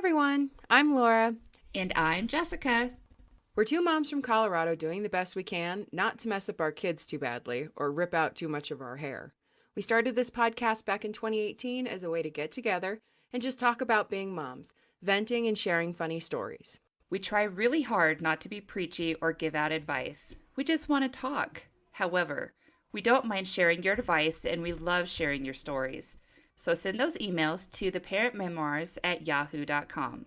everyone, I'm Laura. And I'm Jessica. We're two moms from Colorado doing the best we can not to mess up our kids too badly or rip out too much of our hair. We started this podcast back in 2018 as a way to get together and just talk about being moms, venting and sharing funny stories. We try really hard not to be preachy or give out advice. We just want to talk. However, we don't mind sharing your advice and we love sharing your stories. So send those emails to theparentmemoirs@yahoo.com.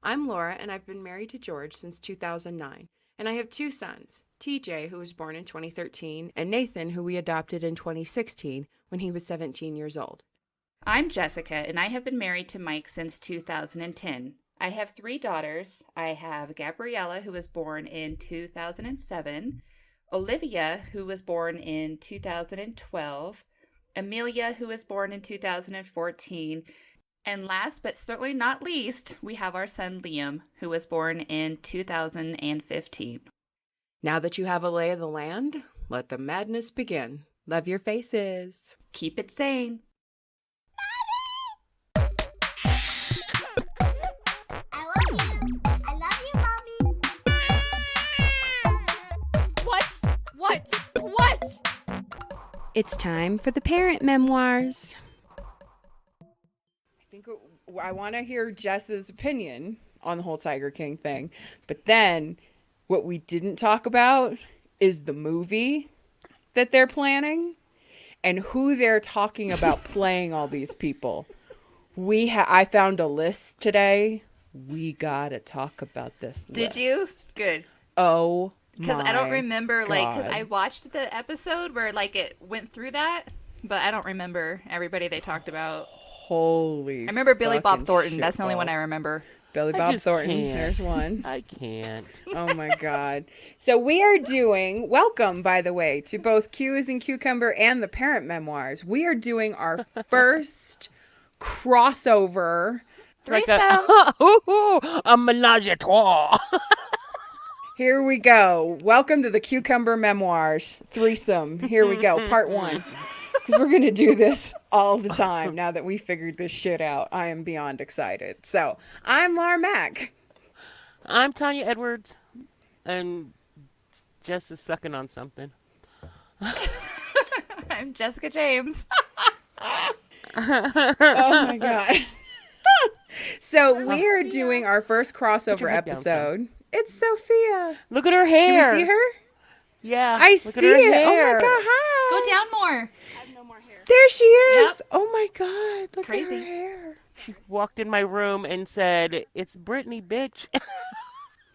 I'm Laura, and I've been married to George since 2009, and I have two sons, TJ, who was born in 2013, and Nathan, who we adopted in 2016 when he was 17 years old. I'm Jessica, and I have been married to Mike since 2010. I have three daughters. I have Gabriella, who was born in 2007, Olivia, who was born in 2012, Amelia, who was born in 2014, and last but certainly not least, we have our son Liam, who was born in 2015. Now that you have a lay of the land, let the madness begin. Love your faces. Keep it sane. I love you, Mommy. What? It's time for the parent memoirs. I want to hear Jess's opinion on the whole Tiger King thing. But then what we didn't talk about is the movie that they're planning and who they're talking about playing all these people. I found a list today. We got to talk about this Did list. you? Good. Oh, Because I don't remember, because God. I watched the episode where, it went through that, but I don't remember everybody they talked about. Holy I remember Billy Bob fucking Thornton. That's the only one I shitballs. remember. Billy I Bob just Thornton. can't. There's one. I can't. Oh my God. So we are doing, welcome by the way, to both Q's and Cucumber and the Parent Memoirs. We are doing our first crossover. Threesome. A menage a trois. Here we go. Welcome to the Cucumber Memoirs. Threesome. Here we go. Part 1. Because we're going to do this all the time now that we figured this shit out. I am beyond excited. So I'm Lara Mack. I'm Tanya Edwards, and Jess is sucking on something. I'm Jessica James. Oh my God. So we are doing our first crossover your head down, episode. It's Sophia. Look at her Do hair. we see her? Yeah. I look see at her it. hair. Oh my God. Hi. Go down more. There she is. Yep. Oh my God. Look Crazy. at her hair. She walked in my room and said, "It's Brittany, bitch."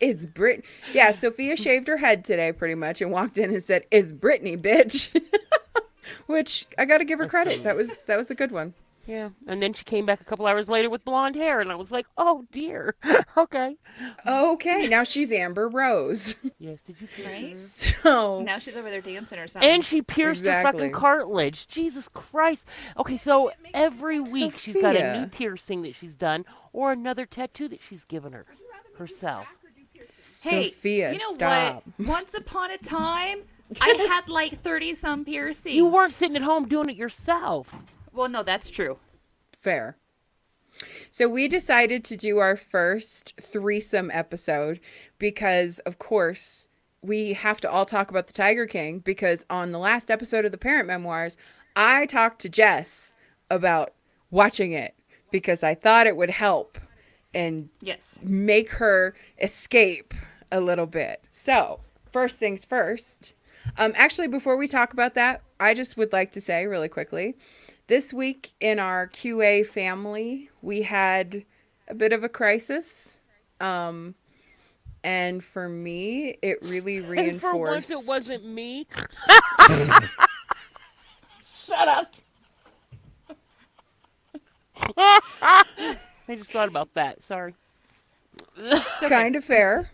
It's Brit. Yeah, Sophia shaved her head today pretty much and walked in and said, "It's Brittany, bitch." Which I got to give her credit. That was a good one. Yeah. And then she came back a couple hours later with blonde hair, and I was like, "Oh dear." Okay. Okay, now she's Amber Rose. Yes. Did you pierce Right? her? So Now she's over there dancing or something. And she pierced her Exactly. fucking cartilage. Jesus Christ. Okay, so every week she's got a Sophia. new piercing that she's done or another tattoo that she's given herself. Hey, Sophia, you know stop. what? Once upon a time, I had 30-some piercings. You weren't sitting at home doing it yourself. Well, no, that's true. Fair. So we decided to do our first threesome episode because, of course, we have to all talk about the Tiger King because on the last episode of the Parent Memoirs, I talked to Jess about watching it because I thought it would help and Yes. make her escape a little bit. So, first things first. Actually, before we talk about that, I just would like to say really quickly, this week in our QA family, we had a bit of a crisis. And for me, it really reinforced. And for once it wasn't me. Shut up. I just thought about that. Sorry. Kind of fair,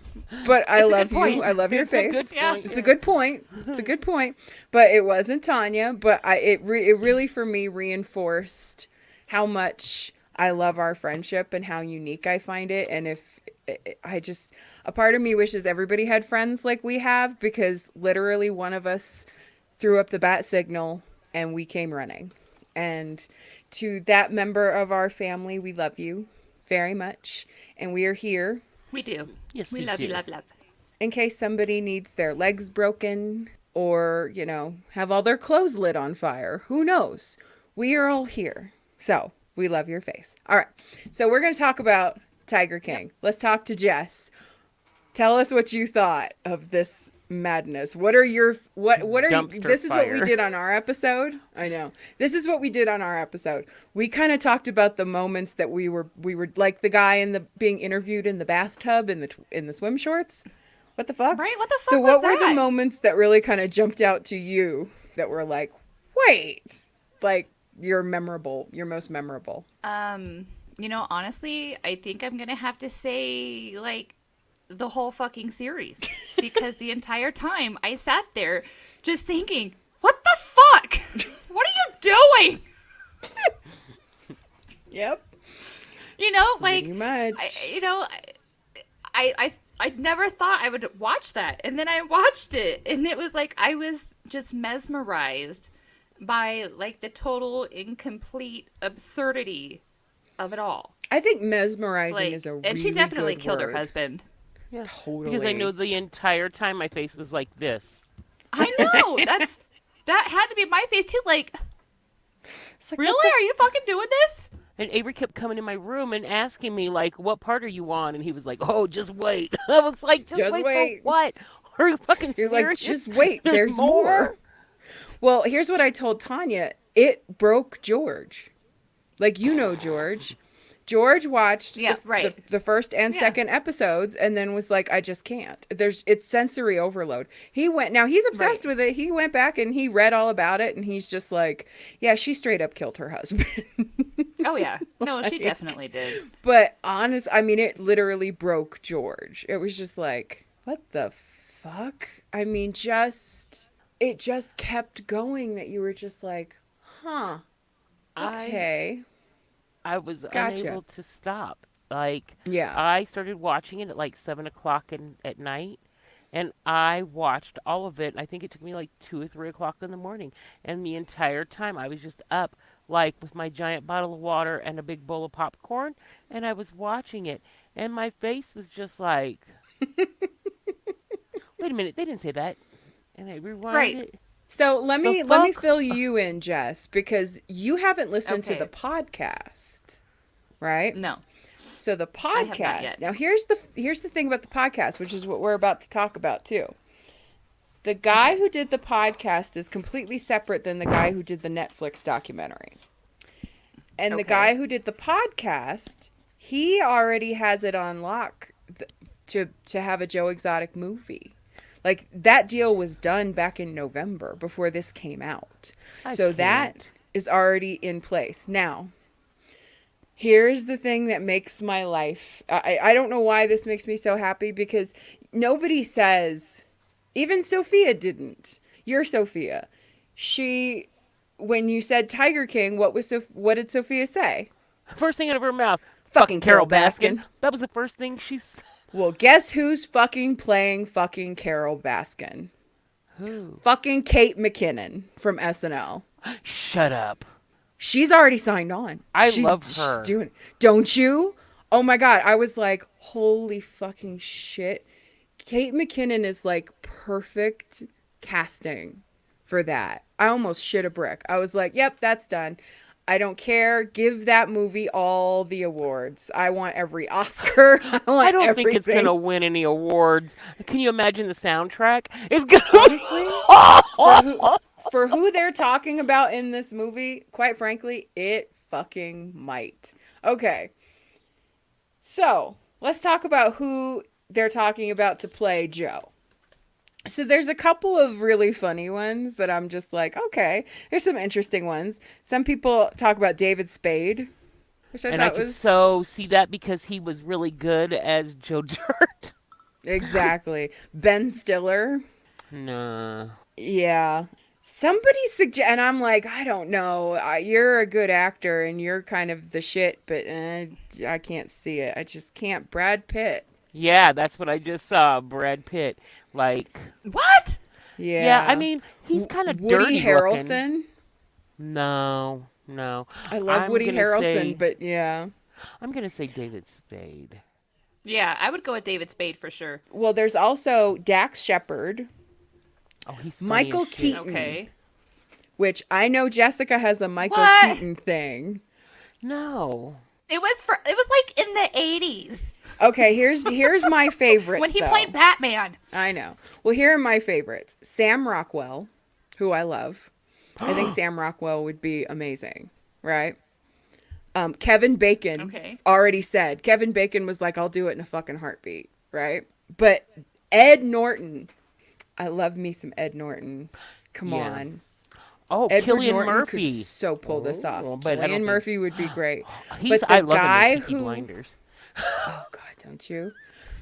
but I It's a love good point. you. I love your It's a face. good point. It's a good point. It's a good point. But it wasn't Tanya. But it really for me reinforced how much I love our friendship and how unique I find it. And if a part of me wishes everybody had friends like we have, because literally one of us threw up the bat signal and we came running. And to that member of our family, we love you very much. And we are here We do. Yes, we we love do. you, love. in case somebody needs their legs broken or, have all their clothes lit on fire. Who knows? We are all here. So we love your face. All right. So we're going to talk about Tiger King. Yep. Let's talk to Jess. Tell us what you thought of this madness. What are your what are Dumpster this is what we fire. did on our episode. I know. This is what we did on our episode. We kind of talked about the moments that we were like the guy being interviewed in the bathtub in the swim shorts. What the fuck? Right? What the fuck So was what were the that? moments that really kind of jumped out to you that were like, "Wait." Like your most memorable? Honestly, I think I'm going to have to say like the whole fucking series because the entire time I sat there just thinking, what the fuck? What are you doing? Yep. Like, Pretty much. I never thought I would watch that. And then I watched it and it was like, I was just mesmerized by like the total incomplete absurdity of it all. I think mesmerizing Like, is a really and she definitely good killed her word. husband. Yeah. Totally. Because I know the entire time my face was like this. I know. That had to be my face too. Like, It's like, really? Are you fucking doing this? And Avery kept coming in my room and asking me, like, what part are you on? And he was like, oh, just wait. I was like, just wait for what? Are you fucking You're serious? like, just wait. There's more. Well, here's what I told Tanya. It broke George. Like, George. George watched the first and second episodes and then was like, I just can't. It's sensory overload. Now he's obsessed with it. He went back and he read all about it and he's just like, yeah, she straight up killed her husband. Oh, yeah. No, she definitely did. But it literally broke George. It was just like, what the fuck? I mean, it just kept going that you were just like, huh, okay. I was Gotcha. unable to stop. Like, Yeah. I started watching it at like 7 o'clock at night, and I watched all of it. I think it took me like 2 or 3 o'clock in the morning, and the entire time I was just up, like with my giant bottle of water and a big bowl of popcorn, and I was watching it, and my face was just like, wait a minute, they didn't say that, and I rewound it. So let me fuck? fill you in, Jess, because you haven't listened to Okay. the podcast, right? No. So the have not podcast. yet. Now here's the thing about the podcast, which is what we're about to talk about too. The guy who did the podcast is completely separate than the guy who did the Netflix documentary. And the Okay. guy who did the podcast, he already has it on lock to have a Joe Exotic movie. Like, that deal was done back in November before this came out. So that is already in place. Now, here's the thing that makes my life... I don't know why this makes me so happy, because nobody says... Even Sophia didn't. You're Sophia. When you said Tiger King, what did Sophia say? First thing out of her mouth, Fucking Carol Baskin. That was the first thing she said. Well, guess who's fucking playing fucking Carol Baskin? Who? Fucking Kate McKinnon from SNL. Shut up. She's already signed on. I love her. She's doing it. Don't you? Oh my God. I was like, holy fucking shit. Kate McKinnon is like perfect casting for that. I almost shit a brick. I was like, yep, that's done. I don't care. Give that movie all the awards. I want every Oscar. I don't think it's going to win any awards. Can you imagine the soundtrack? It's going to for who they're talking about in this movie, quite frankly, it fucking might. Okay. So, let's talk about who they're talking about to play Joe. So there's a couple of really funny ones that I'm just like, okay, there's some interesting ones. Some people talk about David Spade, which I And thought I could was so see that because he was really good as Joe Dirt. exactly Ben Stiller. Nah. Yeah. Somebody and I'm like, I don't know. You're a good actor and you're kind of the shit, but I can't see it. I just can't. Brad Pitt. Yeah, that's what I just saw. Brad Pitt. Like, What? Yeah. I mean, he's kind of Woody dirty Harrelson. looking. No. I love I'm Woody gonna Harrelson, say- but yeah. I'm gonna say David Spade. Yeah, I would go with David Spade for sure. Well, there's also Dax Shepard, Oh, he's funny Michael as shit. Keaton. Okay. which I know Jessica has a Michael What? Keaton thing. No. It was like in the 80s Okay, here's my favorites. when he though. played Batman. I know. Well, here are my favorites. Sam Rockwell, who I love. I think Sam Rockwell would be amazing, right? Kevin Bacon Okay. already said. Kevin Bacon was like, I'll do it in a fucking heartbeat, right? But Ed Norton, I love me some Ed Norton. Come Yeah. on. Oh, Edward Cillian Norton Murphy. could so pull this off. but I don't Cillian think- Murphy would be great. He's. But the I love guy him in Peaky who- Blinders. Oh God, don't you?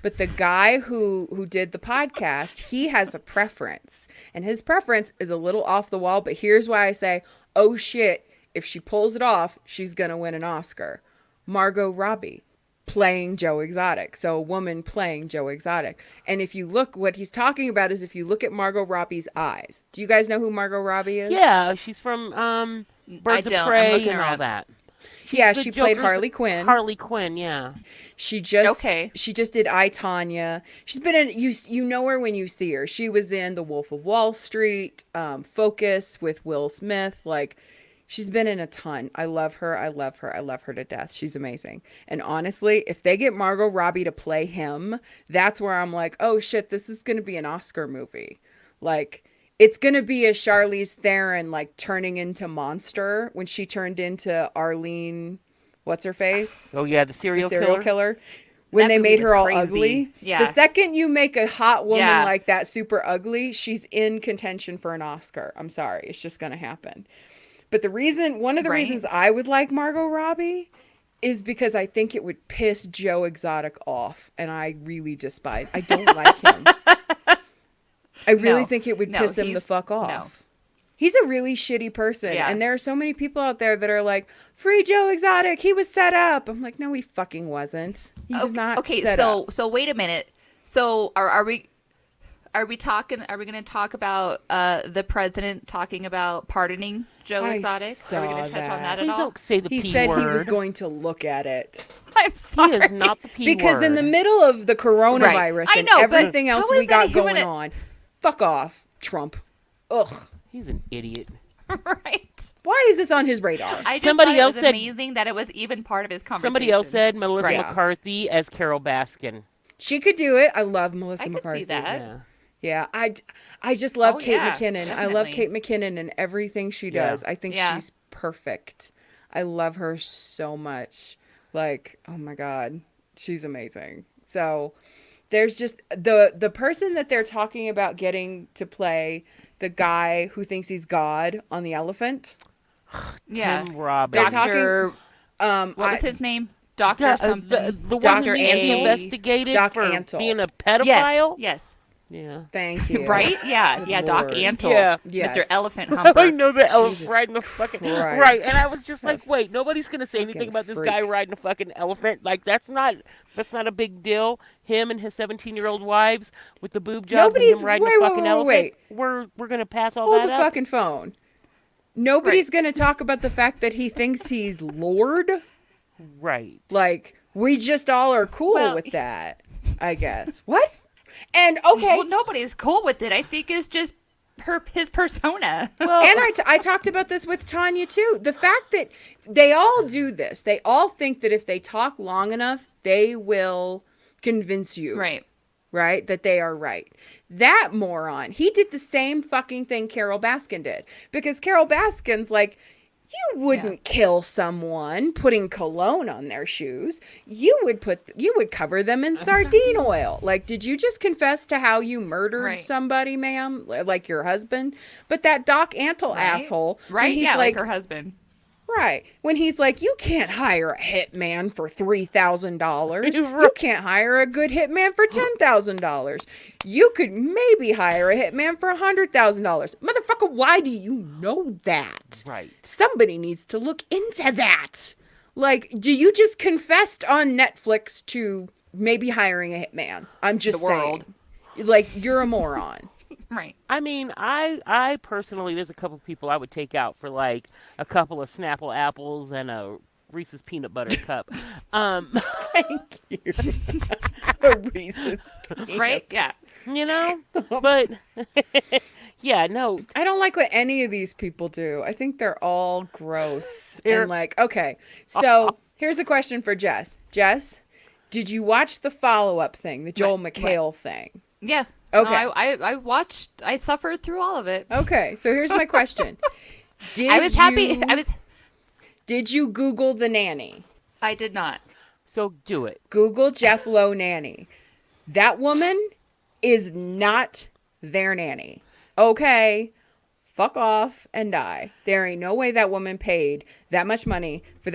But the guy who did the podcast, he has a preference, and his preference is a little off the wall. But here's why I say, oh shit, if she pulls it off, she's gonna win an Oscar. Margot Robbie playing Joe Exotic, so a woman playing Joe Exotic. And if you look, what he's talking about is if you look at Margot Robbie's eyes. Do you guys know who Margot Robbie is? Yeah, she's from Birds of don't. I'm Prey looking and her all up. that. Yeah, the she played Joker's- Harley Quinn. Harley Quinn, yeah. She just Okay. She just did I, Tanya. She's been in you know her when you see her. She was in The Wolf of Wall Street, Focus with Will Smith. Like she's been in a ton. I love her. I love her. I love her to death. She's amazing. And honestly, if they get Margot Robbie to play him, that's where I'm like, oh shit, this is gonna be an Oscar movie. Like it's gonna be a Charlize Theron like turning into Monster when she turned into Arlene. What's her face? Oh yeah, the serial Killer. When That they movie made was her all crazy. ugly. Yeah. The second you make a hot woman Yeah. like that super ugly, she's in contention for an Oscar. I'm sorry. It's just going to happen. But one of the Right. reasons I would like Margot Robbie is because I think it would piss Joe Exotic off. And I really despise. I don't like him. I really No. think it would No, piss him the he's- fuck off. no. He's a really shitty person. Yeah. And there are so many people out there that are like, free Joe Exotic. He was set up. I'm like, no, he fucking wasn't. He was not Okay, set up. so wait a minute. So are we talking? Are we going to talk about the president talking about pardoning Joe I Exotic? Are we going saw to touch on that. that Please at all? don't say the He P said word. he was going to look at it. I'm He sorry. is not the P Because word. in the middle of the coronavirus I and know, but everything else how is we that got going human- on, fuck off, Trump. Ugh. He's an idiot. Right. Why is this on his radar? I just Somebody thought it else was said- amazing that it was even part of his conversation. Somebody else said Melissa Right. McCarthy as Carol Baskin. She could do it. I love Melissa I could McCarthy. see that. Yeah. Yeah, I just love Oh, Kate yeah, McKinnon. I love definitely. Kate McKinnon and everything she Yeah. does. I think Yeah. she's perfect. I love her so much. Like, oh my God, she's amazing. So there's just the person that they're talking about getting to play the guy who thinks he's God on the elephant. Yeah. Tim Robbins. They're talking- Doctor. What was his name? Doctor something. The one Dr. who needs to be Antle? investigated Doc for Antle. being a Yes. pedophile. Yes. Yeah. Thank you. Right? Yeah. Good Yeah. Doc Lord. Antle. Yeah. Yes. Mr. Elephant Humper. I know the elephant Jesus riding the fucking Christ. right, and I was just like, wait, nobody's gonna say anything Fucking about this freak. guy riding a fucking elephant. Like that's not a big deal. Him and his 17-year-old wives with the boob jobs and Nobody's- him riding wait, a wait, fucking wait, elephant. wait. We're gonna pass all Hold that the up. fucking phone. Nobody's Right. going to talk about the fact that he thinks he's Lord. Right. Like, we just all are cool Well- with that, I guess. What? And okay. Well, nobody's cool with it. I think it's just his persona. Well, And I talked about this with Tanya too. The fact that they all do this, they all think that if they talk long enough, they will convince you. Right. Right? That they are right. That moron, he did the same fucking thing Carol Baskin did. Because Carol Baskin's like, you wouldn't kill someone putting cologne on their shoes. You would cover them in sardine oil. Like, did you just confess to how you murdered Right. somebody, ma'am? Like your husband? But that Doc Antle asshole, when Right? he's Yeah, like like her husband. right. When he's like, you can't hire a hitman for $3,000. You can't hire a good hitman for $10,000. You could maybe hire a hitman for $100,000. Motherfucker, why do you know that? right. Somebody needs to look into that. Like, do you just confessed on Netflix to maybe hiring a hitman? I'm just The world. saying. Like, you're a moron. Right. I mean, I personally, there's a couple people I would take out for like a couple of Snapple apples and a Reese's peanut butter cup. Thank you. A Reese's peanut. Right? Yeah. You know, but yeah, no, I don't like what any of these people do. I think they're all gross. They're- And like, okay, so here's a question for Jess. Jess, did you watch the follow-up thing, the Joel McHale thing? Yeah. Okay. No, I watched. I suffered through all of it. Okay, so here's my question. I was happy. You- Did you Google the nanny? I did not. so do it. Google Jeff Lowe nanny. That woman is not their nanny. Okay, fuck off and die. There ain't no way that woman paid that much money for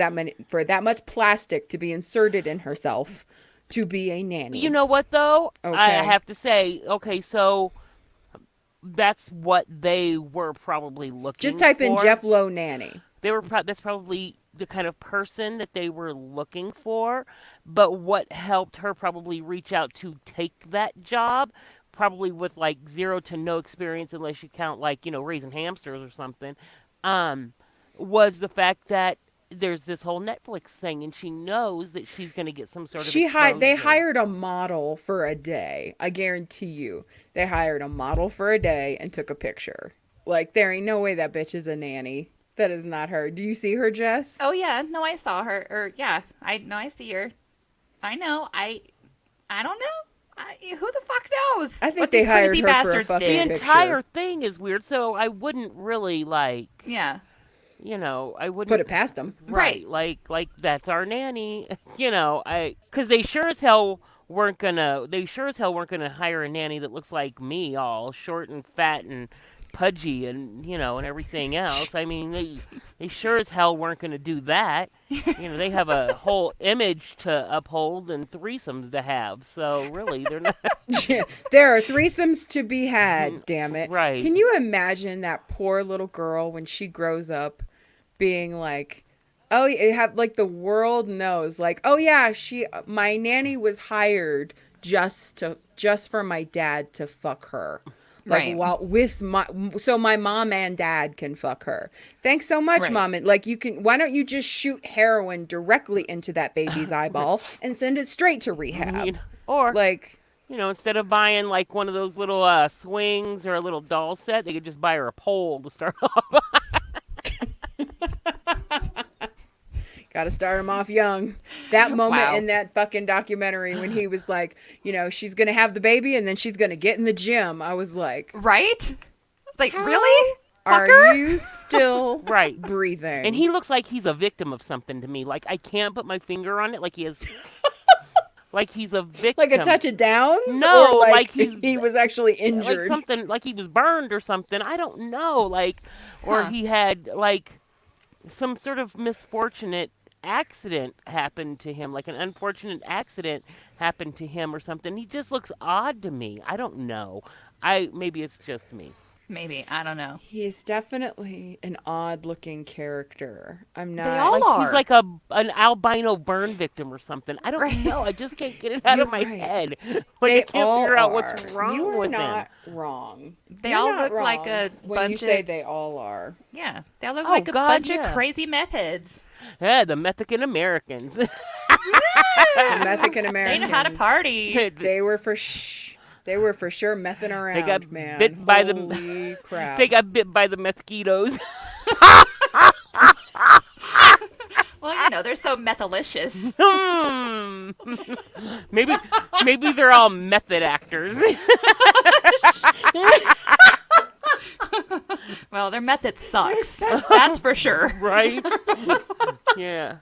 that much plastic to be inserted in herself to be a nanny. You know what though? Okay. I have to say, okay, so that's what they were probably looking Just type in for. Jeff Lowe nanny. They were that's probably the kind of person that they were looking for, but what helped her probably reach out to take that job, probably with like 0 to no experience unless you count like, raising hamsters or something, was the fact that there's this whole Netflix thing and she knows that she's going to get some sort of They exposure. hired a model for a day. I guarantee you. They hired a model for a day and took a picture. Like, there ain't no way that bitch is a nanny. That is not her. Do you see her, Jess? Oh yeah, no, I saw her. Or yeah, I see her. I know. I don't know. Who the fuck knows? I think what they these hired crazy her for a bastards fucking The did. picture. entire thing is weird, so I wouldn't really Yeah. I wouldn't Put it past them. right. Like that's our nanny, because they sure as hell weren't gonna hire a nanny that looks like me, all short and fat and pudgy and and everything else. I mean, they sure as hell weren't gonna do that. They have a whole image to uphold and threesomes to have. So really, they're not. There are threesomes to be had, damn it. Right. Can you imagine that poor little girl when she grows up being like, oh, it have like the world knows, like, oh yeah, my nanny was hired just for my dad to fuck her. Like, Right. so my mom and dad can fuck her. Thanks so much, Right. Mom. And like, why don't you just shoot heroin directly into that baby's eyeball and send it straight to rehab? Or Like, instead of buying like one of those little swings or a little doll set, they could just buy her a pole to start off. gotta start him off young. That moment Wow. in that fucking documentary when he was like, she's gonna have the baby and then she's gonna get in the gym. I was like, Right? It's like, How really? are Fucker? you still Right. breathing? And he looks like he's a victim of something to me. Like I can't put my finger on it. Like he is, like he's a victim. like a touch of Downs? No, or like he's- he was actually like injured. something, like he was burned or something. I don't know. Like, or Huh. he had like some sort of misfortunate accident happened to him, like an unfortunate accident happened to him or something. He just looks odd to me. I don't know. Maybe it's just me. Maybe. I don't know. He is definitely an odd-looking character. I'm not. They all Like are. he's like an albino burn victim or something. I don't Right. know. I just can't get it out You're of my right. head. Like They I can't all figure out are. what's wrong You are with not him. wrong. They You're all not look like wrong a when you bunch say of- they all are. Yeah. They all look Oh, like a God, bunch yeah. of crazy meth heads. Yeah, the Mexican Americans. The Mexican They Americans. know how to party. They were for sure messing around, got man. bit by the- Holy crap. They got bit by the mosquitoes. Well, they're so methalicious. maybe they're all method actors. Well, their method sucks. That's for sure. Right? Yeah.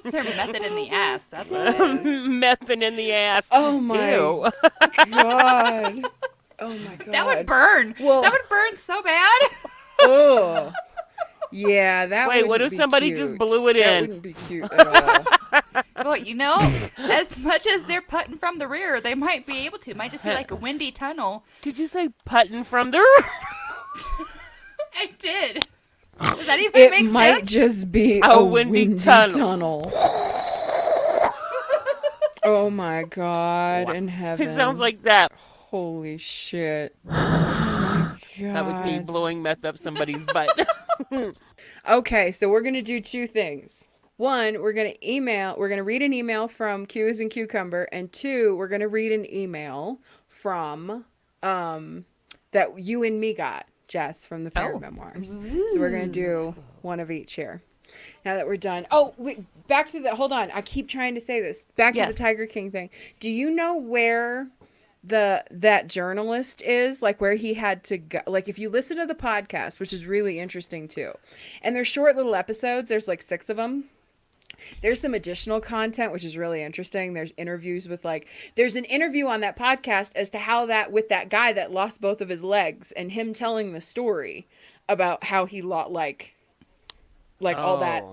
Their method in the ass. That's what it is. Mething in the ass. Oh my Ew. god. Oh my god. That would burn. Well- That would burn so bad. Oh. Yeah, that Wait, wouldn't what if be somebody cute. just blew it That in? wouldn't be cute at all. Well, as much as they're putting from the rear, they might be able to. It might just be like a windy tunnel. Did you say putting from the I did. Does that even It make might sense? just be A a windy windy tunnel. Oh my god in heaven. It sounds like that. Holy shit. Oh my god. That was me blowing meth up somebody's butt. Okay, so we're gonna do two things. one, we're going to read an email from Q as in Cucumber, and two, we're going to read an email from that you and me got, Jess, from the Fair Memoirs. So we're going to do one of each here. Now that we're done. Oh, wait, back to the, hold on. I keep trying to say this. Back to the Tiger King thing. Do you know where that journalist is? Like where he had to go? Like if you listen to the podcast, which is really interesting too. And they're short little episodes. There's like 6 of them. There's some additional content, which is really interesting. There's interviews with there's an interview on that podcast as to how with that guy that lost both of his legs and him telling the story about how he lost all that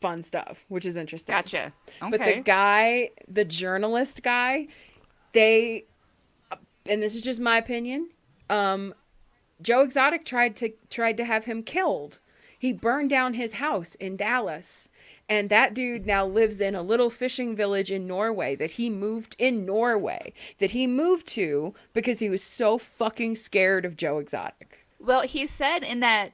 fun stuff, which is interesting. Gotcha. Okay. But the journalist guy, and this is just my opinion, Joe Exotic tried to have him killed. He burned down his house in Dallas. And that dude now lives in a little fishing village in Norway that he moved to because he was so fucking scared of Joe Exotic. Well, he said in that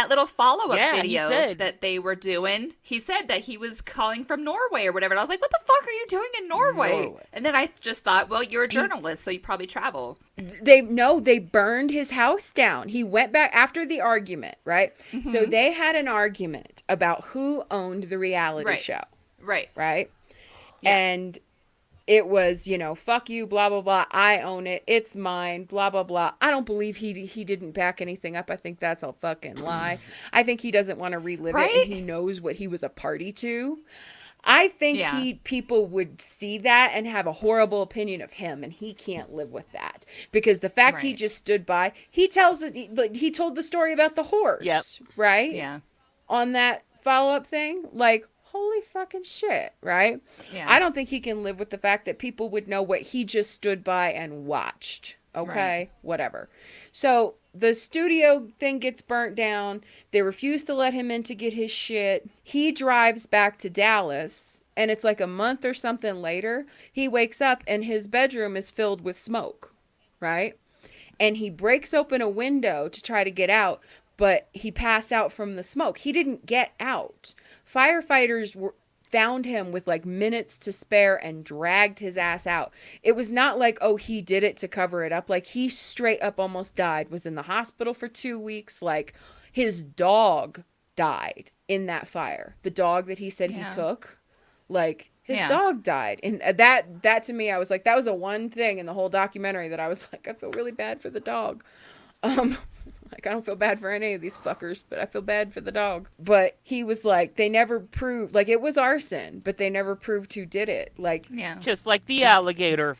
little follow-up video said that they were doing, he said that he was calling from Norway or whatever. And I was like, what the fuck are you doing in Norway? And then I just thought, well, you're a journalist, so you probably travel. They burned his house down. He went back after the argument, right? Mm-hmm. So they had an argument about who owned the reality show. Right. Right? Yeah. And it was, fuck you, blah, blah, blah. I own it. It's mine, blah, blah, blah. I don't believe he didn't back anything up. I think that's a fucking lie. I think he doesn't want to relive it, and he knows what he was a party to. I think people would see that and have a horrible opinion of him, and he can't live with that. Because the fact he just stood by, he told the story about the horse, right? Yeah. On that follow-up thing, holy fucking shit, right? Yeah. I don't think he can live with the fact that people would know what he just stood by and watched. Okay? Whatever. So the studio thing gets burnt down. They refuse to let him in to get his shit. He drives back to Dallas, and it's like a month or something later. He wakes up, and his bedroom is filled with smoke, right? And he breaks open a window to try to get out, but he passed out from the smoke. He didn't get out. Firefighters found him with minutes to spare and dragged his ass out. It was not he did it to cover it up. He straight up almost died, was in the hospital for 2 weeks. His dog died in that fire. The dog that he said he took, his dog died. And that to me, I was like, that was the one thing in the whole documentary that I was like, I feel really bad for the dog. I don't feel bad for any of these fuckers, but I feel bad for the dog. But he was they never proved, it was arson, but they never proved who did it. Just like the alligator.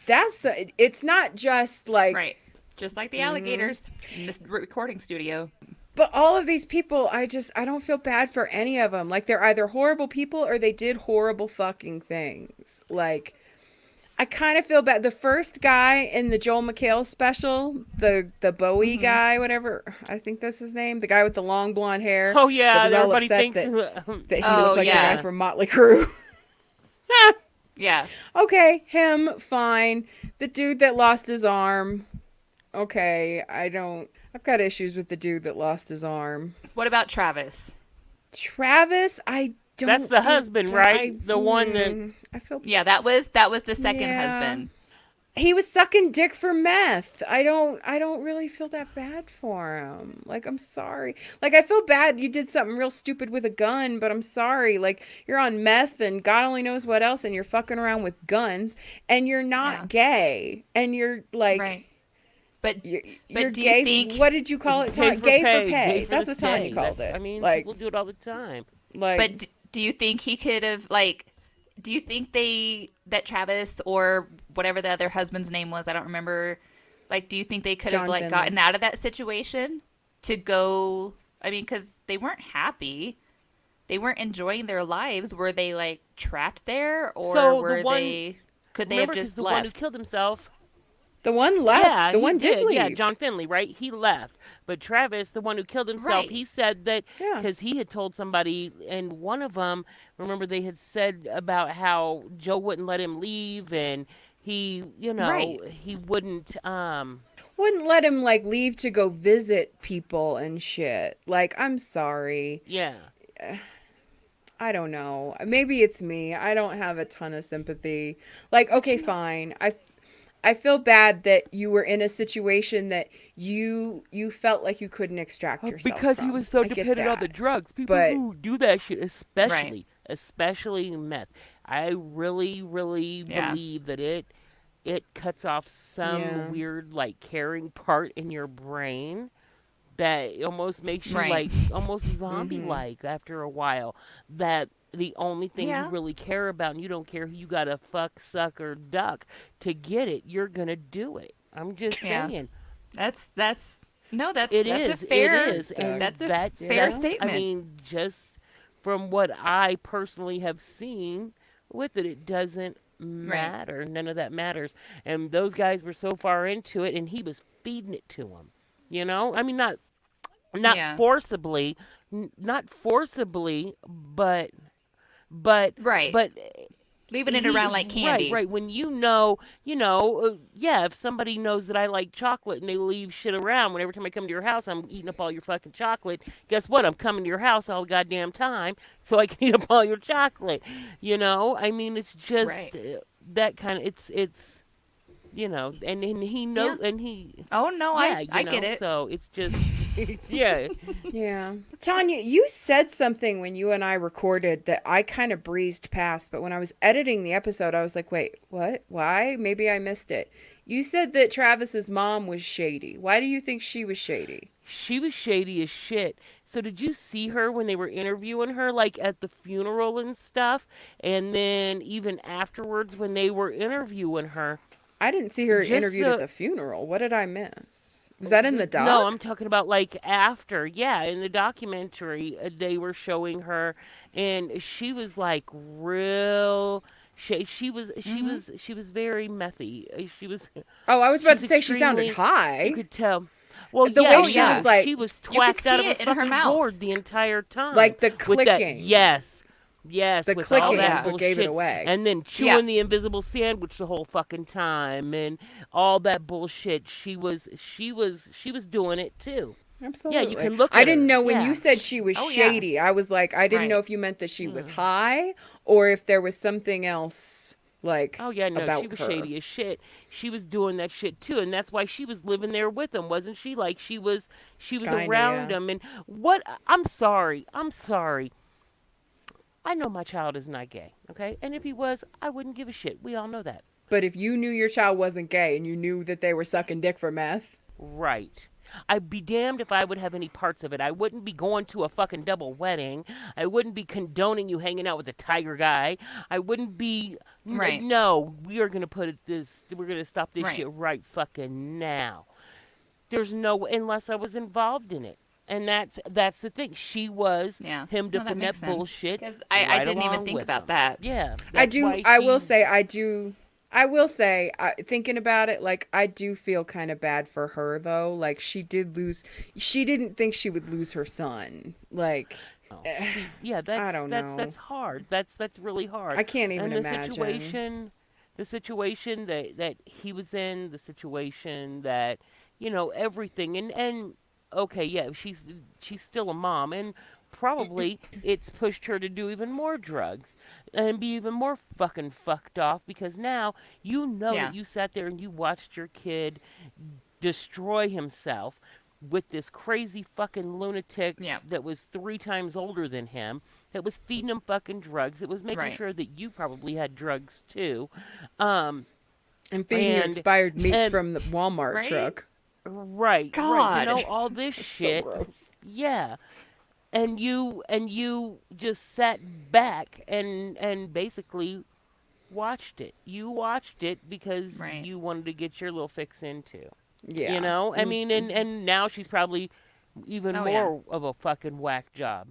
It's not just Right. Just like the alligators in this recording studio. But all of these people, I don't feel bad for any of them. They're either horrible people or they did horrible fucking things. I kind of feel bad. The first guy in the Joel McHale special, the Bowie guy, whatever, I think that's his name, the guy with the long blonde hair. Oh yeah, everybody thinks that he looked like the guy from Motley Crue. Yeah. Okay, him, fine. The dude that lost his arm, okay, I've got issues with the dude that lost his arm. What about Travis? Travis, that's the husband, right? The one that I feel. Yeah, that was the second husband. He was sucking dick for meth. I don't really feel that bad for him. I'm sorry. I feel bad you did something real stupid with a gun, but I'm sorry. You're on meth and God only knows what else, and you're fucking around with guns, and you're not gay, and you're right. But you're do gay. You think What did you call it? Gay for pay. That's what Tanya called it. I mean, people do it all the time. But do you think he could have do you think that Travis or whatever the other husband's name was, I don't remember, do you think they could have gotten out of that situation to go, because they weren't happy. They weren't enjoying their lives. Were they trapped there, or could they have just the left? one who killed himself, The one left. Yeah, the one did leave. Yeah, John Finley, right? He left. But Travis, the one who killed himself, he said that because he had told somebody, and one of them, remember, they had said about how Joe wouldn't let him leave, and he, he wouldn't let him leave to go visit people and shit. I'm sorry. Yeah. I don't know. Maybe it's me. I don't have a ton of sympathy. Like, okay, fine. I feel bad that you were in a situation that you felt like you couldn't extract yourself Because he from. was so I get dependent on the that. drugs. People But who do that shit, especially meth. I really, really Yeah. believe that it cuts off some yeah. weird like caring part in your brain that almost makes you Right. like almost zombie like after a while. That the only thing you Yeah. really care about, and you don't care who you gotta fuck, suck, or duck to get it, you're gonna do it. I'm just Yeah. saying. That's no, that's It that's is. a fair. It is. And That's a that's fair that's, statement. I mean, just from what I personally have seen with it, it doesn't matter. None of that matters. And those guys were so far into it, and he was feeding it to them. You know, I mean, not Yeah. forcibly, not forcibly, but Right. but Leaving it around like candy. Right. When yeah, if somebody knows that I like chocolate and they leave shit around, when every time I come to your house, I'm eating up all your fucking chocolate. Guess what? I'm coming to your house all the goddamn time so I can eat up all your chocolate. You know? I mean, it's just Right. that kind of, it's, and he knows, and he, Oh no, yeah, I get it. So it's just, yeah. Yeah. Tanya, you said something when you and I recorded that I kind of breezed past, but when I was editing the episode, I was like, wait, what? Why? Maybe I missed it. You said that Travis's mom was shady. Why do you think she was shady? She was shady as shit. So did you see her when they were interviewing her, like at the funeral and stuff? And then even afterwards when they were interviewing her. I didn't see her Just interviewed the- at the funeral. What did I miss? Was that in the doc? No, I'm talking about like after. Yeah, in the documentary, they were showing her, and she was like real. She was very methy. She was. Oh, I was she about was to say she sounded extremely- high. You could tell. Well, The yeah, way she yeah, was like- she was You could twacked out see of it her in her fucking mouth. board the entire time. Like the With that- clicking. Yes, The with all clicking that is what gave it bullshit. away. And then chewing the invisible sandwich the whole fucking time, and all that bullshit. She was doing it too. Absolutely. Yeah, you can look I at didn't her. know when Yeah. you said she was Oh, yeah. shady. I was like, I didn't know Right. if you meant that she was high or if there was something else like Oh yeah, no, about she was her. shady as shit. She was doing that shit too, and that's why she was living there with him, wasn't she? Like she was Kinda, around yeah. him. And what? I'm sorry. I know my child is not gay, okay? And if he was, I wouldn't give a shit. We all know that. But if you knew your child wasn't gay and you knew that they were sucking dick for meth, Right. I'd be damned if I would have any parts of it. I wouldn't be going to a fucking double wedding. I wouldn't be condoning you hanging out with a tiger guy. I wouldn't be. Right. No, we are gonna we're gonna stop this Right. shit right fucking now. There's no unless I was involved in it. And that's the thing. She was Yeah. hemmed No, up that in makes that sense. bullshit. 'Cause I right didn't even along think with about him. that. Yeah. I that's do. why I will she- say I do. I will say, thinking about it, like I do feel kind of bad for her though. Like she didn't think she would lose her son. Like Yeah, that's don't know. that's hard. That's really hard. I can't even and the imagine. situation that he was in, the situation that everything, and okay, yeah, she's still a mom, and probably it's pushed her to do even more drugs and be even more fucking fucked off because now Yeah. that you sat there and you watched your kid destroy himself with this crazy fucking lunatic Yeah. that was 3 times older than him, that was feeding him fucking drugs, that was making Right. sure that you probably had drugs too. and feeding you and- expired meat and- from the Walmart Right? truck. Right. God. All this shit. gross. Yeah. And you just sat back and basically watched it. You watched it because Right. you wanted to get your little fix into. Yeah. You know? I mean, and now she's probably even Oh, yeah. more of a fucking whack job.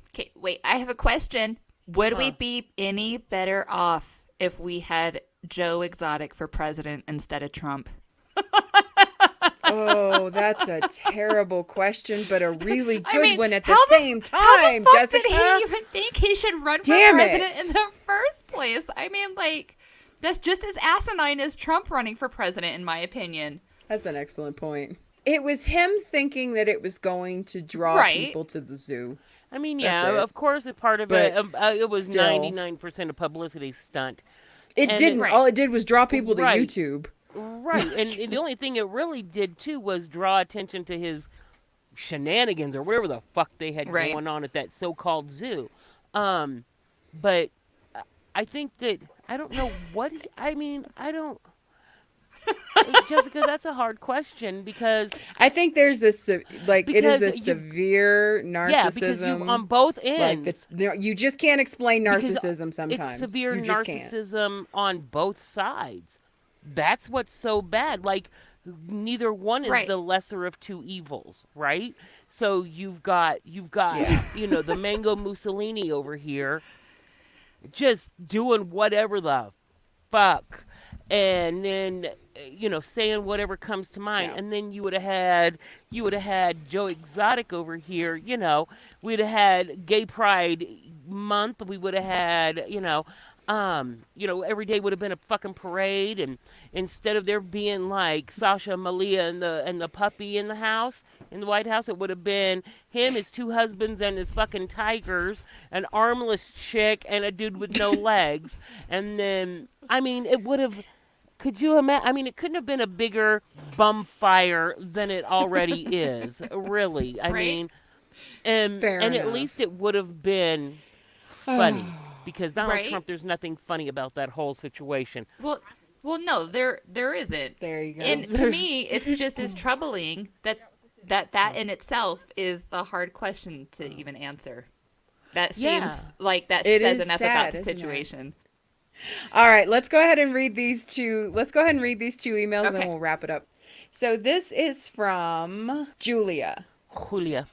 Okay, wait, I have a question. Would we Huh. be any better off if we had Joe Exotic for president instead of Trump? Oh, that's a terrible question, but a really good I mean, one at the how same How the time, fuck Jessica. did he even think he should run for Damn president it. in the first place? I mean, like, that's just as asinine as Trump running for president, in my opinion. That's an excellent point. It was him thinking that it was going to draw Right. people to the zoo. I mean, That's yeah, it. of course, a part of But it. It was still. 99% a publicity stunt. It And didn't. Right. All it did was draw people to Right. YouTube. Right, and the only thing it really did too was draw attention to his shenanigans or whatever the fuck they had Right. going on at that so-called zoo. But I think that I don't know what I mean. I don't. Jessica, that's a hard question because I think there's it Because is a you've- severe narcissism. yeah, because you on both ends. You just can't explain Because narcissism sometimes. It's severe You just can't. narcissism on both sides. That's what's so bad. Like, neither one is Right. the lesser of two evils, right? So you've got Yeah. the Mango Mussolini over here just doing whatever the fuck. And then saying whatever comes to mind. Yeah. And then you would have had Joe Exotic over here, we'd have had Gay Pride month, we would have had, every day would have been a fucking parade, and instead of there being like Sasha, Malia, and the puppy in the White House, it would have been him, his two husbands, and his fucking tigers, an armless chick, and a dude with no legs. And then, I mean, it would have. Could you imagine? I mean, it couldn't have been a bigger bum fire than it already is. Really, I Right. mean, and Fair at enough. least it would have been funny because Donald Right. Trump. There's nothing funny about that whole situation. Well, no, there isn't. There you go. And to me, it's just as troubling that in itself is a hard question to even answer. That seems Yeah. like that It says is enough sad, about the isn't it? situation. All right, let's go ahead and read these two. Let's go ahead and read these two emails, and Okay. then we'll wrap it up. So this is from Julia, Julia.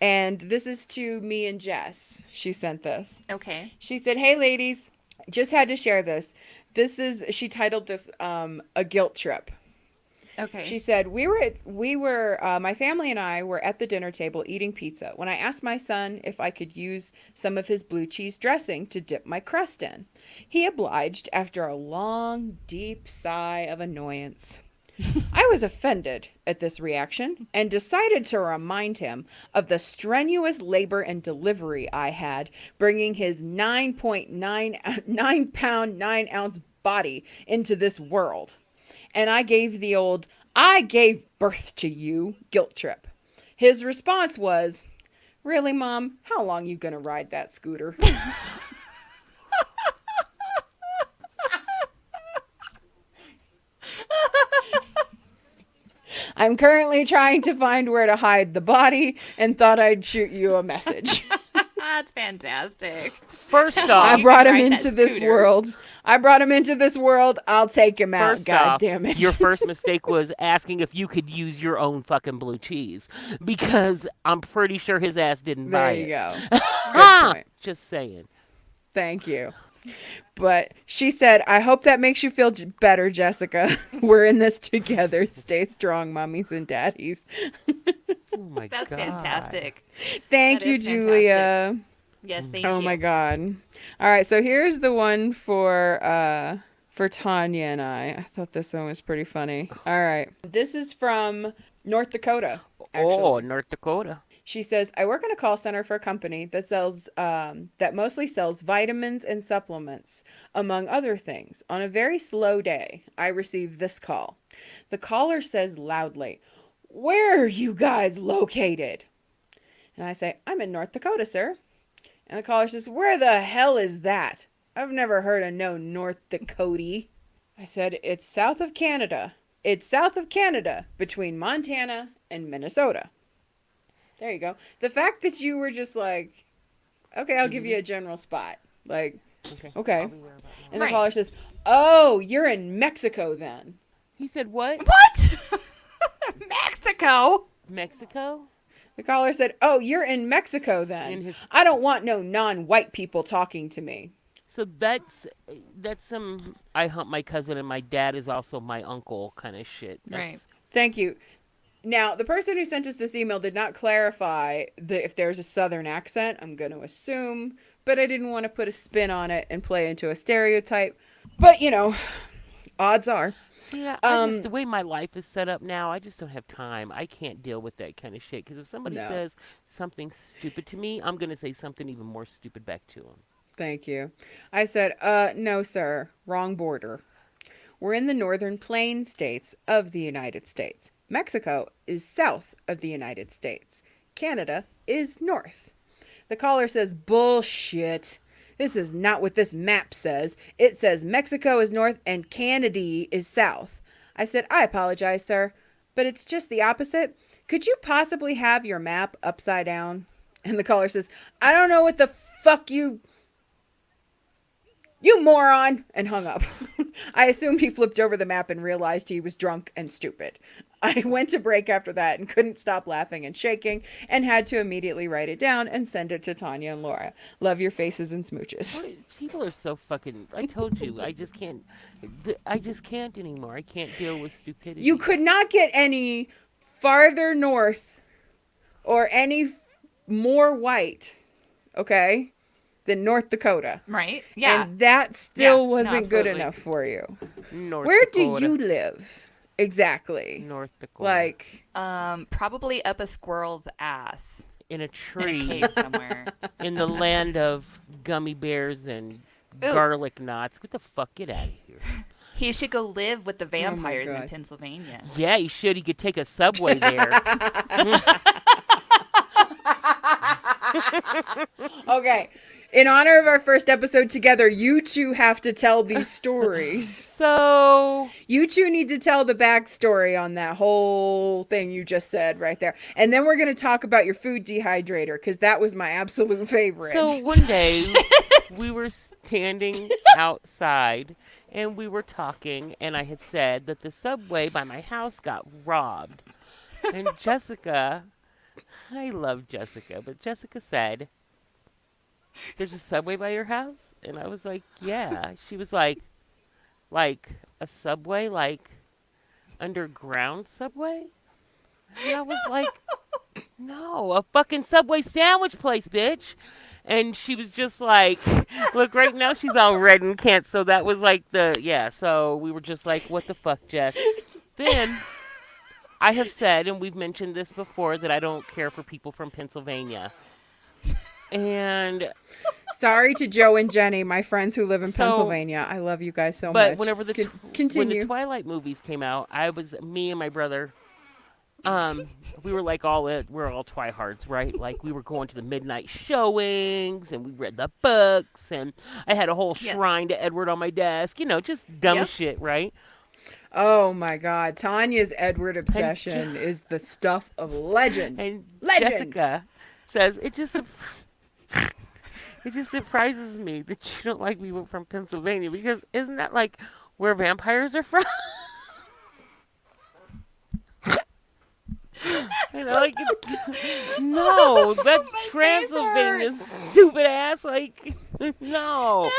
and this is to me and Jess. She sent this. Okay. She said, "Hey, ladies, just had to share this. She titled this a guilt trip. Okay. She said, my family and I were at the dinner table eating pizza when I asked my son if I could use some of his blue cheese dressing to dip my crust in. He obliged after a long, deep sigh of annoyance. I was offended at this reaction and decided to remind him of the strenuous labor and delivery I had bringing his 9 pound, 9 ounce body into this world. And I gave the old, I gave birth to you guilt trip. His response was, really, Mom? How long you gonna ride that scooter? I'm currently trying to find where to hide the body and thought I'd shoot you a message. That's fantastic. First I off, You brought can him ride into that this scooter. world. I'll take him out. First God off, damn it. your first mistake was asking if you could use your own fucking blue cheese, because I'm pretty sure his ass didn't There buy you it. go. Good point. Just saying. Thank you. But she said, I hope that makes you feel better, Jessica. We're in this together. Stay strong, mommies and daddies. Oh my That's god. fantastic. Thank That you, is Julia. Yes, thank you. Oh my God. All right, so here's the one for Tanya and I thought this one was pretty funny. All right. This is from North Dakota. Actually. Oh, North Dakota. She says, I work in a call center for a company that sells, that mostly sells vitamins and supplements, among other things. On a very slow day, I receive this call. The caller says loudly, where are you guys located? And I say, I'm in North Dakota, sir. And the caller says, where the hell is that? I've never heard of no North Dakota. I said, it's south of Canada. It's south of Canada, between Montana and Minnesota. There you go. The fact that you were just like, okay, I'll give you a general spot. Like, okay. I'll be there about now. And the Right. caller says, oh, you're in Mexico then. He said what? What? Mexico? Mexico? The caller said, oh, you're in Mexico then. In his- I don't want no non-white people talking to me. So that's some I hump my cousin and my dad is also my uncle kind of shit. Right. Thank you. Now, the person who sent us this email did not clarify if there's a southern accent. I'm going to assume, but I didn't want to put a spin on it and play into a stereotype. But, Odds are. See, I just the way my life is set up now, I just don't have time. I can't deal with that kind of shit. Because if somebody No. says something stupid to me, I'm gonna say something even more stupid back to them. Thank you. I said, no, sir. Wrong border. We're in the northern plain states of the United States. Mexico is south of the United States. Canada is north. The caller says, bullshit. This is not what this map says. It says Mexico is north and Canada is south. I said, I apologize, sir, but it's just the opposite. Could you possibly have your map upside down? And the caller says, I don't know what the fuck you moron, and hung up. I assumed he flipped over the map and realized he was drunk and stupid. I went to break after that and couldn't stop laughing and shaking and had to immediately write it down and send it to Tanya and Laura. Love your faces and smooches. People are so fucking. I told you, I just can't. I just can't anymore. I can't deal with stupidity. You could not get any farther north or any more white, okay, than North Dakota. Right? Yeah. And that still Yeah, no, wasn't good absolutely. enough for you. North Where Dakota. do you live? Exactly. North Dakota. Like, Probably up a squirrel's ass in a in a tree cave somewhere. in the land of gummy bears and Ooh. garlic knots. What the fuck? Get out of here. He should go live with the vampires in God. Pennsylvania. Yeah, he should. He could take a subway there. okay. In honor of our first episode together, you two have to tell these stories. So You two need to tell the backstory on that whole thing you just said right there. And then we're going to talk about your food dehydrator, because that was my absolute favorite. So one day we were standing outside and we were talking, and I had said that the subway by my house got robbed. And Jessica, I love Jessica, but Jessica said, there's a subway by your house? And I was like, yeah. She was like a subway, like underground subway? And I was like, no, a fucking Subway sandwich place, bitch. And she was just like, look, right now she's all red and can't. So that was like so we were just like, what the fuck, Jess? Then I have said, and we've mentioned this before, that I don't care for people from Pennsylvania. And sorry to Joe and Jenny, my friends who live in So- Pennsylvania. I love you guys so but much. whenever when Continue. the Twilight movies came out, me and my brother, we were like we're all twihards, right? Like we were going to the midnight showings and we read the books, and I had a whole Yes. shrine to Edward on my desk, just dumb Yep. shit, right? Oh my God. Tanya's Edward obsession is the stuff of legend. And Legend. Jessica says it just surprises me that you don't like people from Pennsylvania, because isn't that like where vampires are from? And I'm like, no, that's My face Transylvania, hurts. stupid ass. Like, no.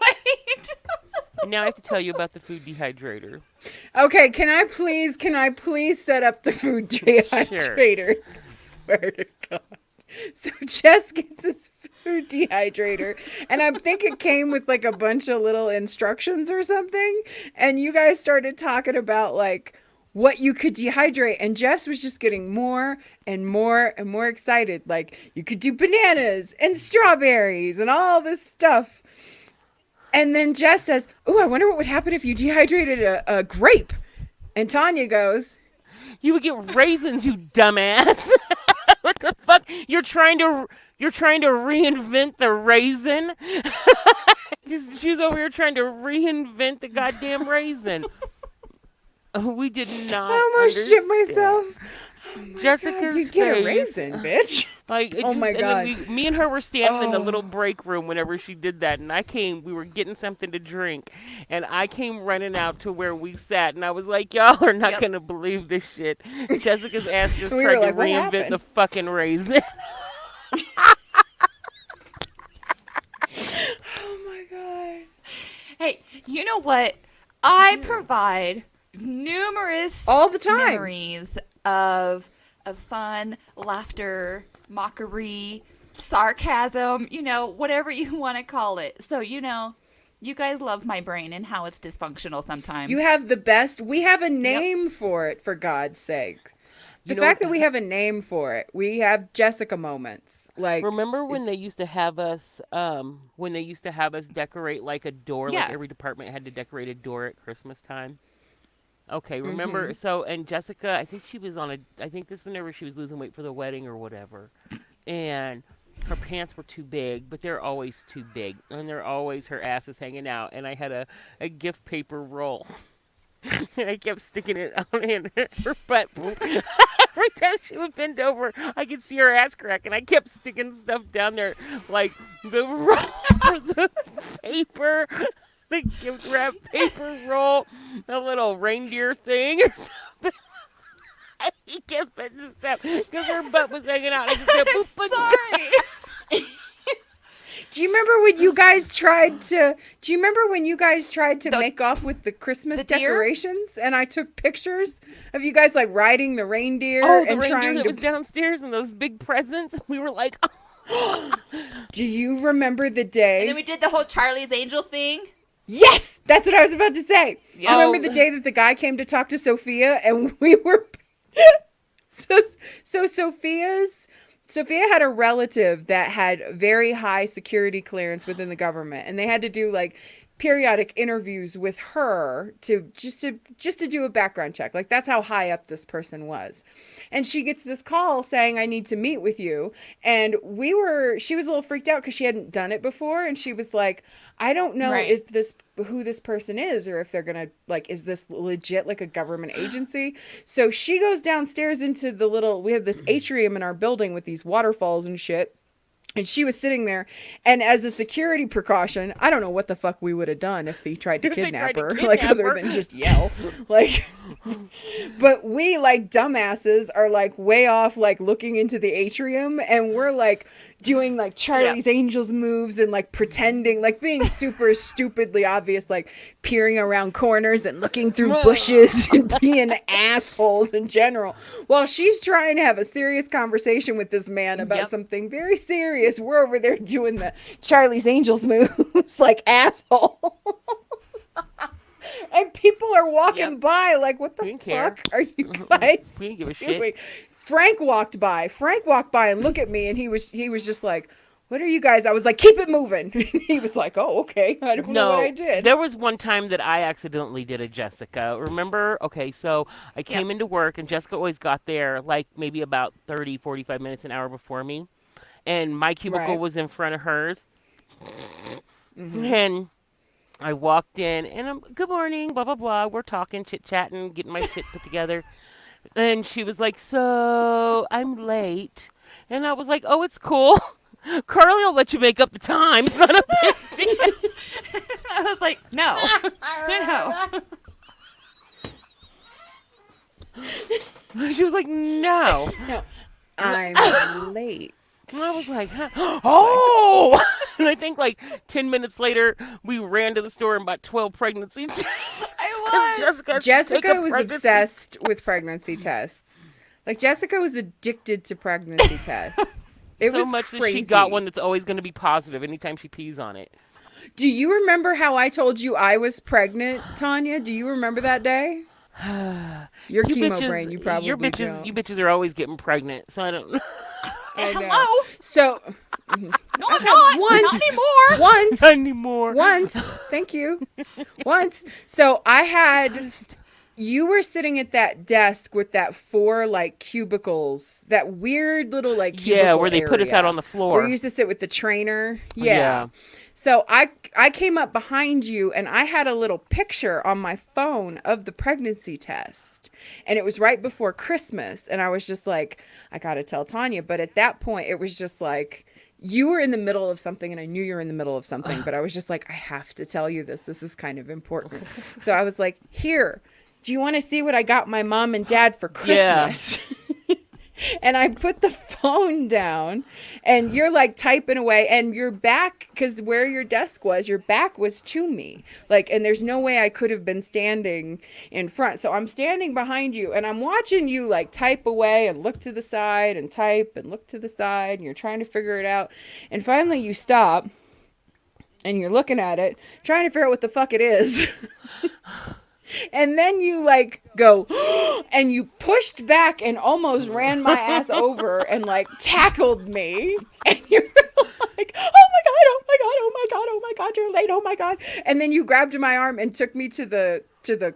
Wait. Oh Now I have to tell you about the food dehydrator. Okay, can I please set up the food dehydrator? Swear to God. So Jess gets this food dehydrator, and I think it came with like a bunch of little instructions or something. And you guys started talking about like what you could dehydrate, and Jess was just getting more and more and more excited. Like you could do bananas and strawberries and all this stuff. And then Jess says, "Oh, I wonder what would happen if you dehydrated a grape." And Tanya goes, You would get raisins, you dumbass. What the fuck? You're trying to reinvent the raisin? She's over here trying to reinvent the goddamn raisin. We did not. I almost shit understand. myself. Oh my Jessica's God, you get a face. raisin, bitch. Like, it Oh just, my and God. then me and her were standing in the Oh. little break room whenever she did that, and we were getting something to drink, and I came running out to where we sat, and I was like, y'all are not Yep. gonna believe this shit. Jessica's ass just We tried were to like, "What reinvent happened?" the fucking raisin. Oh my God. Hey, you know what? I provide numerous All the time. memories of fun, laughter, mockery, sarcasm, whatever you want to call it. So, you You guys love my brain and how it's dysfunctional sometimes. You have the best. We have a name for it, for God's sake. The fact that we have a name for it. We have Jessica moments. Like, remember when they used to have us decorate like a door, like Yeah. every department had to decorate a door at Christmas time? Okay, remember? So, and Jessica, I think this was whenever she was losing weight for the wedding or whatever. And her pants were too big, but they're always too big. And they're always, her ass is hanging out. And I had a gift paper roll. And I kept sticking it on in her butt. Every time she would bend over, I could see her ass crack. And I kept sticking stuff down there, like the rolls of paper, the gift wrap paper roll, a little reindeer thing or something. He kept putting stuff because her butt was hanging out. I just kept Sorry. do you remember when you guys tried to? Do you remember when you guys tried to make off with the Christmas the deer? decorations? And I took pictures of you guys like riding the reindeer Oh, the and reindeer trying that to. was downstairs and those big presents. We were like, Do you remember the day? And then we did the whole Charlie's Angel thing. Yes, that's what I was about to say. Do you Oh. remember the day that the guy came to talk to Sophia and we were so Sophia had a relative that had very high security clearance within the government, and they had to do like periodic interviews with her to just to do a background check. Like, that's how high up this person was. And she gets this call saying, I need to meet with you. And she was a little freaked out because she hadn't done it before. And she was like, I don't know Right. who this person is, or if they're going to, like, is this legit like a government agency? So she goes downstairs into we have this atrium in our building with these waterfalls and shit. And she was sitting there, and as a security precaution, I don't know what the fuck we would have done if they tried to If they kidnap tried to her, kidnap like, other her. than just yell. Like, but we, like dumbasses, are like way off, like looking into the atrium, and we're like doing like Charlie's Angels moves and like pretending, like being super stupidly obvious, like peering around corners and looking through bushes and being assholes in general, while she's trying to have a serious conversation with this man about something very serious. We're over there doing the Charlie's Angels moves like asshole. And people are walking by like, what the We didn't care. fuck are you guys We didn't give a doing? shit. Frank walked by and looked at me, and he was just like, what are you guys? I was like, keep it moving. And he was like, oh, okay. I don't know what I did. There was one time that I accidentally did a Jessica. Remember? Okay, so I came into work, and Jessica always got there like maybe about 30, 45 minutes, an hour before me. And my cubicle was in front of hers. And I walked in, and I'm, good morning, blah, blah, blah. We're talking, chit-chatting, getting my shit put together. And she was like, so I'm late. And I was like, oh, it's cool. Carly will let you make up the time. It's not a big deal. I was like, no. No. She was like, no. No, I'm late. And I was like, huh? Oh! And I think like 10 minutes later, we ran to the store and bought 12 pregnancy tests. Jessica was obsessed with pregnancy tests. Like, Jessica was addicted to pregnancy tests. It so was much that crazy. she got one that's always going to be positive anytime she pees on it. Do you remember how I told you I was pregnant, Tanya? Do you remember that day? Your chemo brain, you probably your bitches, don't. you bitches are always getting pregnant. So I don't know. I know. Hello? So, No, I'm not. Once. Not anymore. once, Not anymore. once, thank you. Once. So you were sitting at that desk with that 4 like cubicles, that weird little like cubicle where they put us area, out on the floor. where you used to sit with the trainer. Yeah. So I came up behind you, and I had a little picture on my phone of the pregnancy test. And it was right before Christmas. And I was just like, I got to tell Tanya. But at that point, it was just like, you were in the middle of something, and I knew you were in the middle of something. But I was just like, I have to tell you this. This is kind of important. So I was like, here, do you want to see what I got my mom and dad for Christmas? And I put the phone down, and you're like typing away, and your back, because where your desk was, your back was to me. Like, and there's no way I could have been standing in front. So I'm standing behind you, and I'm watching you like type away and look to the side and type and look to the side, and you're trying to figure it out. And finally you stop, and you're looking at it, trying to figure out what the fuck it is. And then you like go, and you pushed back and almost ran my ass over and like tackled me. And you're like, oh my God, oh my God, oh my God, oh my God, you're late, oh my God. And then you grabbed my arm and took me to the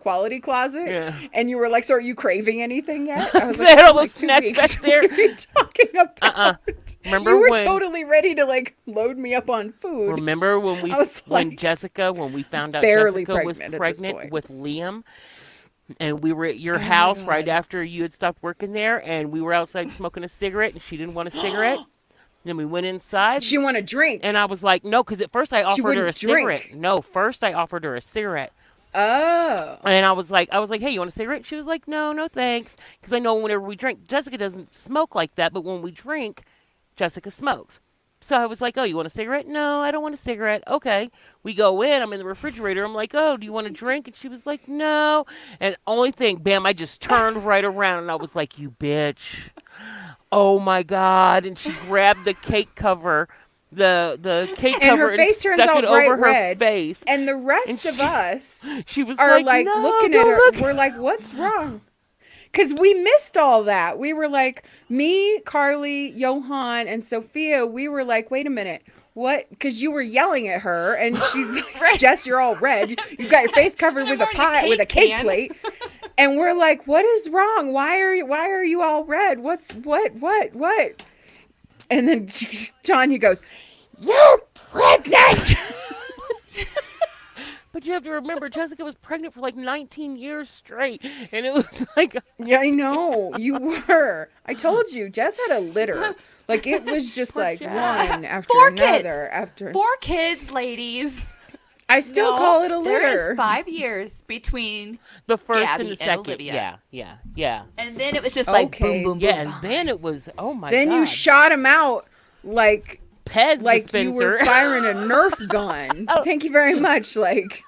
quality closet. Yeah. And you were like, so are you craving anything yet? I was They had all like, those 2 snacks weeks. back there. What are you talking about? Remember you were when? totally ready to like load me up on food. Remember when we I was when like, Jessica when we found out barely Jessica was pregnant at this pregnant point. with Liam, and we were at your Oh my house right God. after you had stopped working there, and we were outside smoking a cigarette, and she didn't want a cigarette. Then we went inside, She want a drink. and I was like, no, because at first I offered her a wouldn't drink. cigarette. No, first I offered her a cigarette. Oh. And I was like, hey, you want a cigarette? She was like, no, thanks. Because I know whenever we drink, Jessica doesn't smoke like that, but when we drink, Jessica smokes. So I was like, oh, you want a cigarette? No, I don't want a cigarette. Okay. We go in. I'm in the refrigerator. I'm like, oh, do you want a drink? And she was like, no. And only thing, bam, I just turned right around and I was like, you bitch. Oh, my God. And she grabbed the cake cover, the cake And cover, her face and turns stuck all it over bright her red. face. And the rest And of she- us She was are like, like no, looking at don't her. look. We're like, what's wrong? Because we missed all that. We were like, me, Carly, Johan, and Sophia, we were like, wait a minute. What? Because you were yelling at her, and she's like, Jess, you're all red. You've got your face covered with a wearing the pie, with a cake cake pan. plate. And we're like, what is wrong? Why are you all red? What? And then Tanya goes, you're pregnant. But you have to remember, Jessica was pregnant for like 19 years straight. And it was like, Yeah, I know. You were. I told you, Jess had a litter. Like, it was just Poor like Jess. one after 4 kids. another after. 4 kids, ladies. I still No, call it a litter. There is 5 years between, the first Gabby and the and second. Olivia. Yeah. and then it was just like Okay. boom, boom, boom. Yeah, and then it was, oh my Then God. you shot him out like Pez you dispenser. were firing a Nerf gun. Thank you very much. Like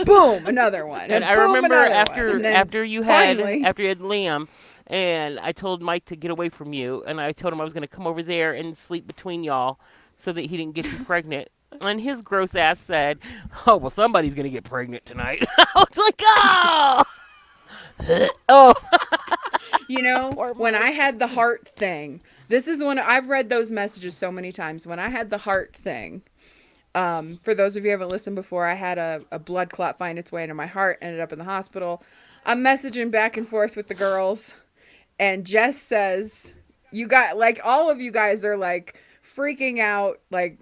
boom, another one. And I boom, remember another after one. And then after you had finally- Liam, and I told Mike to get away from you, and I told him I was going to come over there and sleep between y'all so that he didn't get you pregnant. And his gross ass said, "Oh well, somebody's going to get pregnant tonight." I was like, "Oh, oh." You know, when I had the heart thing, this is when I've read those messages so many times. When I had the heart thing, for those of you who haven't listened before, I had a blood clot find its way into my heart, ended up in the hospital. I'm messaging back and forth with the girls, and Jess says, you got, like, all of you guys are, like, freaking out, like,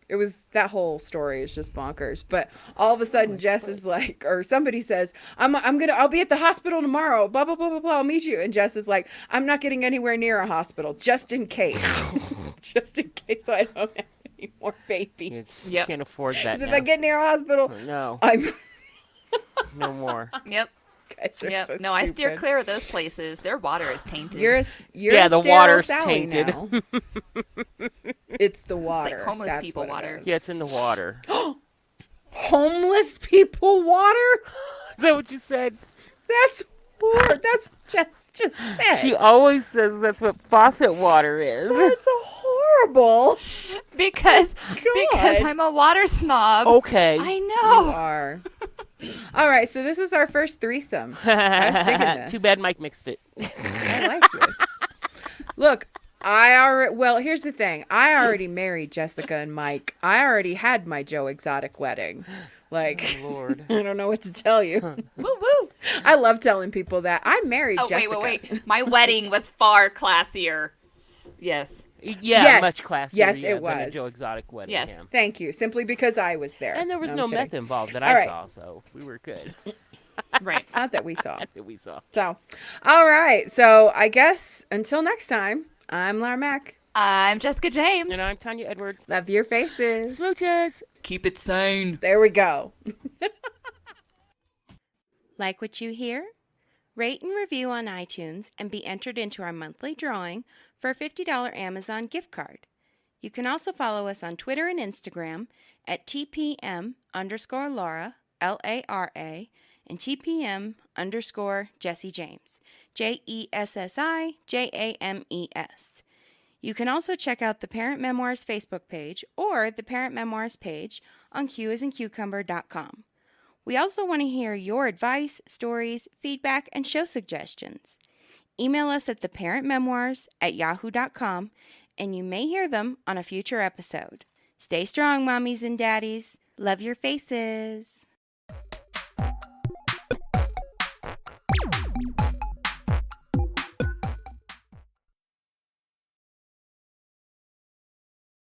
it was, that whole story is just bonkers. But all of a sudden, Jess is like, or somebody says, I'll be at the hospital tomorrow, blah, blah, blah, blah, blah, I'll meet you. And Jess is like, I'm not getting anywhere near a hospital, just in case. Just in case I don't have any more babies. You Yep. can't afford that Because if now. I get near a hospital, No, I'm... no more. Yep. Guys are Yep. so No, I steer stupid. clear of those places. Their water is tainted. You're Yeah, a the sterile water's Sally tainted. now. It's the water. homeless That's people what it water. is. Yeah, it's in the water. Homeless people water? Is that what you said? That's just said. She always says that's what faucet water is. That's horrible. because God. I'm a water snob. Okay. I You know. are. All right, so this is our first threesome. I was digging this. Too bad Mike mixed it. I like this. Look, here's the thing. I already married Jessica and Mike. I already had my Joe Exotic wedding. Like, Lord. I don't know what to tell you. Woo woo. I love telling people that. I married Oh Jessica. wait. My wedding was far classier. Yes. Yeah, Yes. much classier. Yes, yeah, it than a was. Joe Exotic wedding. Yes. Yeah. Thank you. Simply because I was there. And there was I'm no kidding. meth involved that All I right. saw, so we were good. Right. Not that we saw. That we saw. So, all right. So I guess until next time, I'm Lara Mack. I'm Jessica James. And I'm Tanya Edwards. Love your faces. Smooches. Keep it sane. There we go. Like what you hear? Rate and review on iTunes and be entered into our monthly drawing for a $50 Amazon gift card. You can also follow us on Twitter and Instagram at TPM_Lara, LARA, and TPM_Jessie James, JESSIJAMES. You can also check out the Parent Memoirs Facebook page or the Parent Memoirs page on qasandcucumber.com. We also want to hear your advice, stories, feedback, and show suggestions. Email us at theparentmemoirs@yahoo.com, and you may hear them on a future episode. Stay strong, mommies and daddies. Love your faces.